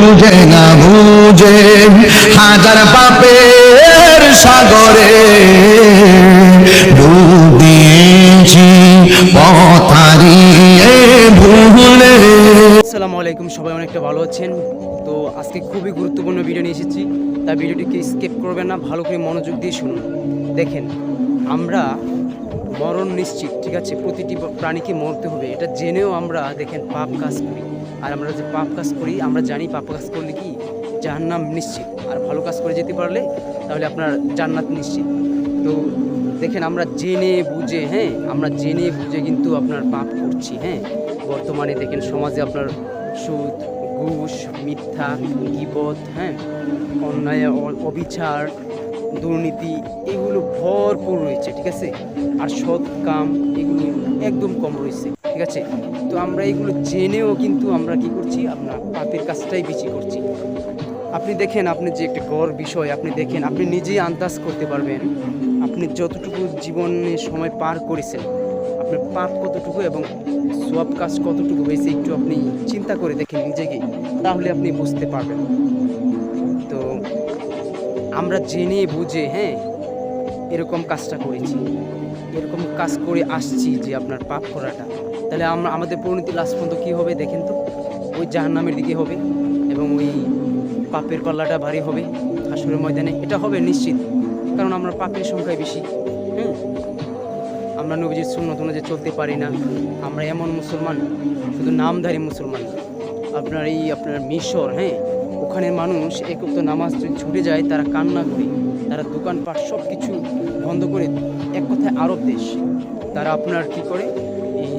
বুঝে না বুঝে হাজার পাপের সাগরে ডুব দিয়েছি পথ হারিয়ে ভুলে। আসসালামু আলাইকুম, সবাই অনেকটা ভালো আছেন। তো আজকে খুবই গুরুত্বপূর্ণ ভিডিও নিয়ে এসেছি, তাই ভিডিওটিকে স্কিপ করবেন না, ভালো করে মনোযোগ দিয়ে শুনুন। দেখেন, আমরা মরণ নিশ্চিত, ঠিক আছে? প্রতিটি প্রাণীকে মরতে হবে, এটা জেনেও আমরা দেখেন পাপ কাজ করি। আর আমরা যে পাপ কাজ করি, আমরা জানি পাপ কাজ করলে কি জাহান্নাম নিশ্চিত, আর ভালো কাজ করে যেতে পারলে তাহলে আপনার জান্নাত নিশ্চিত। তো দেখেন, আমরা জেনে বুঝে আমরা জেনে বুঝে কিন্তু আপনার পাপ করছি। বর্তমানে দেখেন সমাজে আপনার সুদ, ঘুষ, মিথ্যা, গীবত, অন্যায়, অবিচার, দুর্নীতি এগুলো ভরপুর রয়েছে, ঠিক আছে? আর সৎ কাম এগুলো একদম কম রয়েছে, ঠিক আছে? তো আমরা এগুলো জেনেও কিন্তু আমরা কি করছি, আপনার পাপের কাজটাই বেশি করছি। আপনি দেখেন, আপনি যে একটা গড় বিষয়, আপনি দেখেন, আপনি নিজেই আন্দাজ করতে পারবেন আপনি যতটুকু জীবনে সময় পার করেছেন, আপনার পাপ কতটুকু এবং সওয়াব কাজ কতটুকু হয়েছে, একটু আপনি চিন্তা করে দেখেন নিজেকে, তাহলে আপনি বুঝতে পারবেন। তো আমরা জেনে বুঝে এরকম কাজটা করেছি, এরকম কাজ করে আসছি যে আপনার পাপ করাটা, তাহলে আমরা আমাদের পরিণতি লাস্ট পর্যন্ত কী হবে দেখেন তো? ওই জাহান্নামের দিকে হবে এবং ওই পাপের পাল্লাটা ভারী হবে হাসরের ময়দানে, এটা হবে নিশ্চিত। কারণ আমরা পাপের সংখ্যায় বেশি। আমরা নবীজির সুন্নত অনুযায়ী চলতে পারি না। আমরা এমন মুসলমান, শুধু নামধারী মুসলমান। আপনার মিশর, ওখানের মানুষ এক ওয়াক্ত নামাজ ছুটে যায়, তারা কান্না করে, তারা দোকানপাট সব কিছু বন্ধ করে, এক কথায় আরব দেশ, তারা আপনার কি করে, এই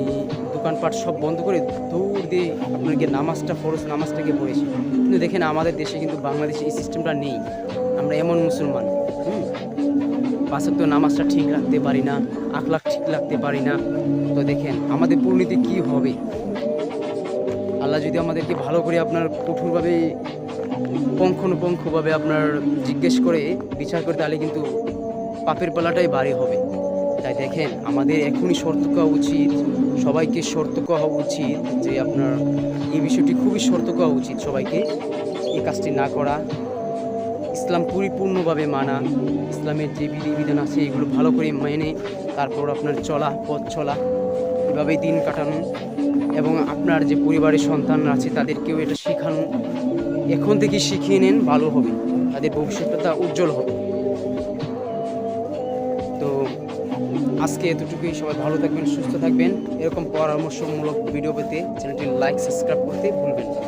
দোকানপাট সব বন্ধ করে দৌড় দিয়ে আপনাকে নামাজটা, ফরজ নামাজটাকে পড়েছে। কিন্তু দেখেন আমাদের দেশে কিন্তু বাংলাদেশে এই সিস্টেমটা নেই। আমরা এমন মুসলমান, পাঁচ ওয়াক্ত নামাজটা ঠিক রাখতে পারি না, আখলাক ঠিক রাখতে পারি না। তো দেখেন আমাদের পরিণতি কি হবে। আল্লাহ যদি আমাদেরকে ভালো করে আপনার কঠোরভাবে পুঙ্খানুপুঙ্খভাবে আপনার জিজ্ঞেস করে বিচার করে, তাহলে কিন্তু পাপের পালাটাই ভারী হবে। তাই দেখেন আমাদের এখনই সতর্ক হওয়া উচিত, সবাইকে সতর্ক হওয়া উচিত যে আপনার এই বিষয়টি খুবই সতর্ক হওয়া উচিত সবাইকে, এই কাজটি না করা, ইসলাম পরিপূর্ণভাবে মানা, ইসলামের যে বিধিবিধান আছে এগুলো ভালো করে মেনে তারপর আপনার পথ চলা, এভাবেই দিন কাটানো, এবং আপনার যে পরিবারের সন্তান আছে তাদেরকেও এটা শেখানো। এখন থেকে শিখিয়ে নেন, ভালো হবে, তাদের ভবিষ্যৎটা উজ্জ্বল হবে। তো আজকে এতটুকুই, সবাই ভালো থাকবেন, সুস্থ থাকবেন। এরকম পরামর্শমূলক ভিডিও পেতে চ্যানেলটি লাইক, সাবস্ক্রাইব করতে ভুলবেন না।